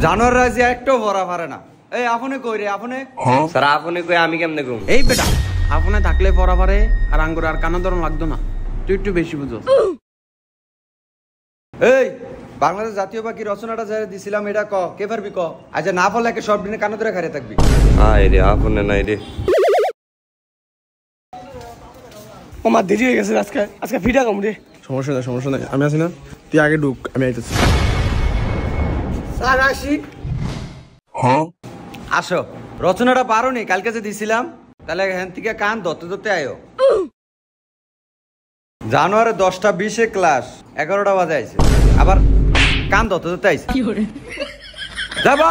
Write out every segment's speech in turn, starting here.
জানোয়ার রাজি একটাও ভরা পারে না। এই আপনি কই রে? আপনি স্যার আপনি কই আমি কেমনে কম? এই বেটা আপনি থাকলে পড়া পারে আর আঙ্গুর আর কানা ধরন লাগতো না, তুই একটু বেশি বুঝো। এই বাংলাদেশ জাতীয় পাখি রচনাটা যারা দিছিলাম এটা ক কে পারবি ক? আচ্ছা না পারলে একে সব দিনে কানে ধরে খাড়িয়ে থাকবি। আয় রে আপনি নাই রে। আমার দেরি হয়ে গেছে, আজকে ফিটা কম রে। সমস্যা নাই আমি আছি না, তুই আগে ঢুক, আমি আইতেছি। স্যার আসি। হ্যাঁ আসো, রচনাটা পারো নি কালকে যে দিছিলাম, তাহলে এখান থেকে কান ধরতে ধরতে আয়ো। জানুয়ারি 10টা 20 ক্লাস 11টা বাজে আইছে, আবার কান ধরতে ধরতে আইছে। যাবা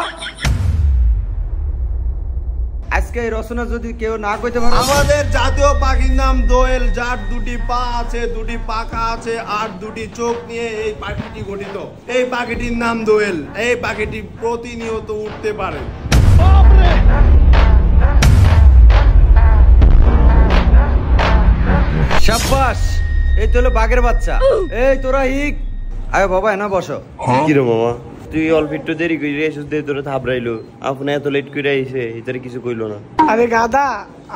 আজকে এই রচনা যদি কেউ না কইতে পারে। আমাদের জাতীয় পাখির নাম দোয়েল, যার দুটি পা আছে, দুটি পাখা আছে আর দুটি চোখ নিয়ে এই পাখিটি গঠিত। এই পাখিটির নাম দোয়েল। এই পাখিটি প্রতিনিয়ত উঠতে পারে। শাবাশ, এই তো হলো বাঘের বাচ্চা। এই তোরা হিক আয় বাবা, এনা বসো। কি রে মামা তুই অল্প একটু দেরি করে এসে তোরা থাবড়াইলো, আপনি এত লেট করে আইছে এটারে কিছু কইলো না? আরে গাদা,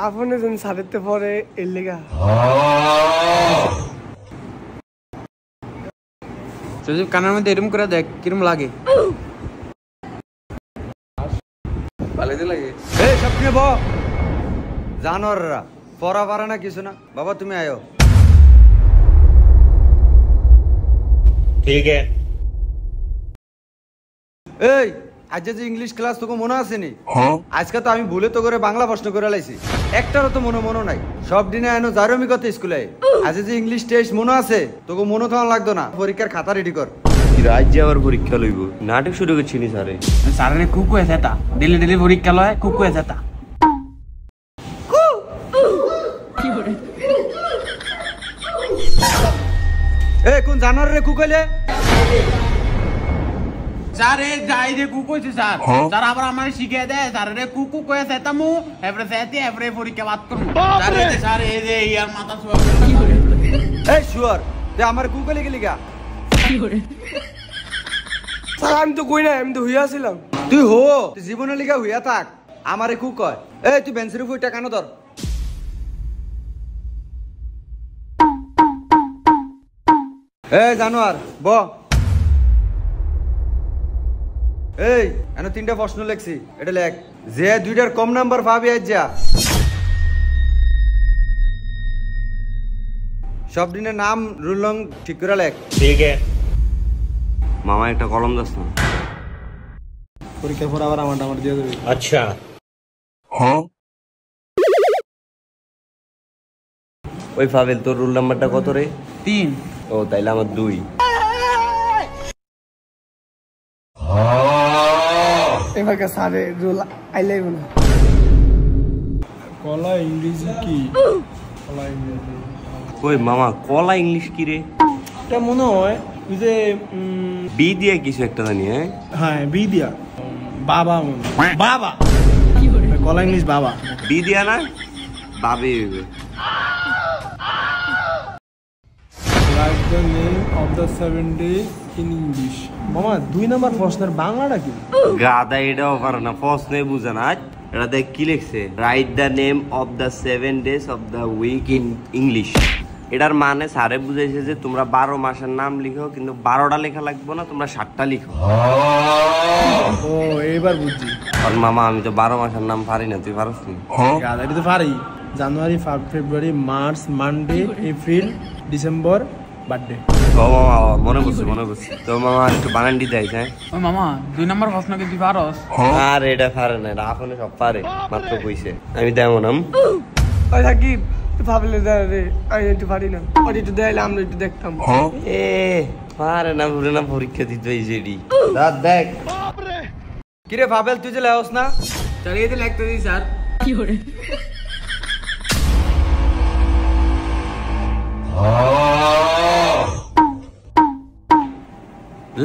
আপনি যেন সাথে পরে এর লেগা। যদি কানের মধ্যে এরম করে দেখ কিরম লাগে। ভালোই লাগে। এই সবনে ব জানোয়াররা পড়া পারে না কিছু না। বাবা তুমি আয়ো। ঠিক আছে। এই আজ যে ইংলিশ ক্লাস তোকে মনে আছে নি? আজকে তো আমি ভুলে তো করে বাংলা প্রশ্ন করে লাইছি, একটারও তো মনে নাই। সব দিনে এনো জারমি কথা স্কুলে। আজ যে ইংলিশ টেস্ট মনে আছে তোকে মনে তো লাগতো না। পরীক্ষার খাতা রেডি কর। রাজ্যে আবার পরীক্ষা লইব, নাটক শুরু করছিনি স্যারে। স্যারে কুকু আছে তা ডেলি পরীক্ষা লয়, কুকু আছে তা। এ কোন জানোয়ার রে কুকইলে? স্যার এই যাই রে কুকু কইছে স্যার। স্যার আবার আমারে শিখিয়ে দেয় স্যার রে কুকু কয়ে সেতামু এবারে সেতি এবারে পরীক্ষা বাদ করব। স্যার এই যে ইয়ার মাথা শুয়া। এই শুয়ার তুই আমার কুকইলে গেলি গা? স্যার আমি তো কই না, আমি তো হইয়া ছিলাম। তুই হো, তুই জীবনে লিগা হইয়া থাক, আমারে কুক কয়। এই তুই বেঞ্চের উপর উঠা কানো ধর। এই জানোয়ার ব। এই এনে 3টা প্রশ্ন লেখছি, এটা লেখ। যে 2টার কম নাম্বার পাবি আজ যা। সব দিনের নাম রুলং ঠিক করে লেখ। ঠিক আছে মামা, একটা কলম দাস না। পরীক্ষার পর আবার আমার দিয়ে দেবে। আচ্ছা ওই ফাবেল তোর রুল নাম্বারটা কত রে? 3। ও তাইলে আমার 2। এবার স্যারে রোল আইলাই না। কলা ইংরেজি কি? কলা ইংরেজি কই মামা কলা ইংলিশ কি রে? এটা মনে হয় ওই যে বি দিয়ে কিছু একটা জানি। হ্যাঁ বি দিয়া বাবা, বাবা কলা ইংলিশ বাবা। বি দিয়া না বাবে হইবে। Write the name of the 7 days in English. মামা 2 নাম্বার প্রশ্নের বাংলাটা কি? গাদা এটাও পারে না, প্রশ্নে বুঝে না। এটা দেখ কি লিখছে, write the name of the 7 days of the week in English. এটার মানে স্যারে বুঝাইছে যে তোমরা 12 মাসের নাম লিখো, কিন্তু 12টা লেখা লাগবে না, তোমরা 7টা লিখো। ও এবার বুঝছি। আর মামা আমি তো 12 মাসের নাম পারি না, তুই পারছ নি? গাদা এটা তো পারি। January, February, March, Monday, April, December, birthday. ও মামা মনে করছি তো মামা একটু বানান দিতে আইছে। ও মামা 2 নাম্বার প্রশ্ন কি তুই পারস? আর এটা পারে না, এখন সব পারে, মাত্র কইছে। আমি তেমন ওই থাকি তুই ভাবলে দে রে, আমি একটু পারি না। ওই একটু দেখাইলে আমরা একটু দেখতাম। এ পারে না, পুরে না পরীক্ষা দিতে হইছে এডি। দাদ দেখ কিরে ফাবেল তুই যে লেওস না? চালিয়ে তো লিখতে দিই স্যার। কি করে?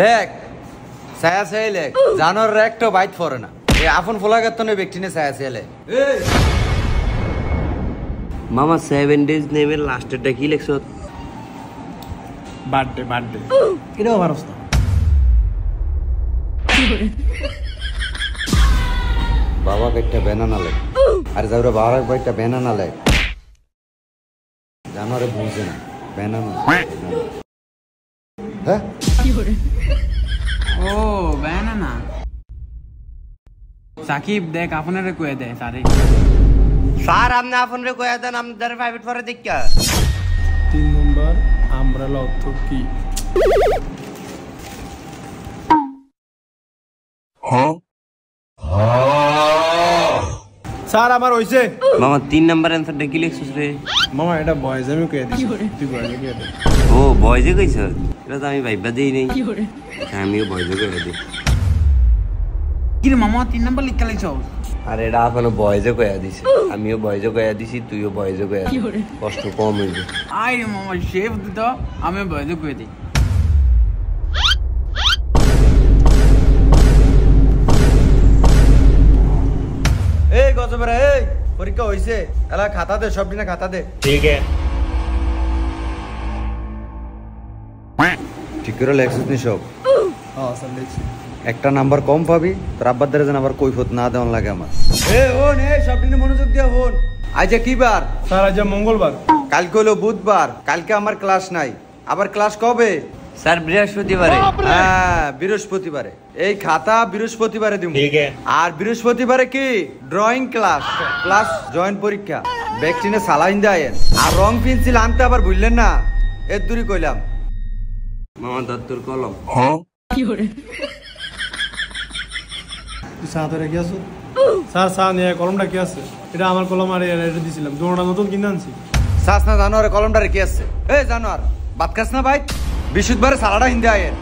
লেখ ছায়া ছায়া লেখ। জানোয়ার একটা বাইট ফরে না। এই আপন ফোলাগাত তো ব্যক্তি নে ছায়া ছায়া লেখ। এই মামা 7 days নেমের লাস্টেরটা কি লিখছো? বার্থডে। এটাও পারস না। বাবাকে একটা ব্যানানা লেগ আর যাওরা বাবার একটা ব্যানানা লেগ জানোয়ারে বুঝে না ব্যানানা হ্যাঁ ও ব্যানানা সাকিব দেখ আপনারে কয়ে দে সারে স্যার আপনি আপনারে কয়া দেন আমাদের প্রাইভেট পরে দেখা 3 নম্বর আমব্রেলা অর্থ কি? স্যার আমার হইছে মামা 3 নাম্বার অ্যানসারটা কি লিখছিস রে? মামা এটা বয়েজ আমি কয়ে দিছি তুই বয়েজ কয়ে দে। ও বয়েজে কইছ, এটা তো আমি ভাইবা দেই নাই। আমিও বয়েজে কয়ে দিই। কি রে মামা 3 নাম্বার লিখা লাইছ? আর এটা এখনো বয়েজে কয়া দিছি, আমিও বয়েজে কয়া দিছি, তুইও বয়েজে কয়া দিস, কষ্ট কম হইবে। আই রে মামা শেফ দিত আমি বয়জে কয়ে দিই। এই গজবেরা এই পরীক্ষা হইছে এলা খাতা দে সব দিনে খাতা দে ঠিক আছে ঠিক করে লেখছিস নি সব হ্যাঁ স্যার লিখছি। একটা নাম্বার কম পাবি তোর আব্বার দ্বারা যেন আবার কৈফত না দেওয়ান লাগে আমার এ হন এই সব দিনে মনোযোগ দিয়া হন আজ কি বার স্যার আজ মঙ্গলবার। কালকে হলো বুধবার কালকে আমার ক্লাস নাই আবার ক্লাস কবে স্যার বৃহস্পতিবারে। হ্যাঁ বৃহস্পতিবারে এই খাতা বৃহস্পতিবারে দিব ঠিক আছে আর বৃহস্পতিবারে কি ড্রয়িং ক্লাস প্লাস জয়েন্ট পরীক্ষা ভ্যাকসিনে সালাইন দেয় আর রং পেন্সিল আনতে আবার ভুললেন না এর দূরই কইলাম মামা দত্তর কলম। তুই চা ধরে কি আছো? স্যার চা নিয়ে কলমটা কি আছে? এটা আমার কলম আর এটা দিছিলাম দুটোটা নতুন কিনে আনছি। সাস না জানোয়ার কলমটা রেখে আসছে এ জানোয়ার বাদ খাস না ভাই বিশুদ্ধবারে সালাডা হিন্দে আয়েন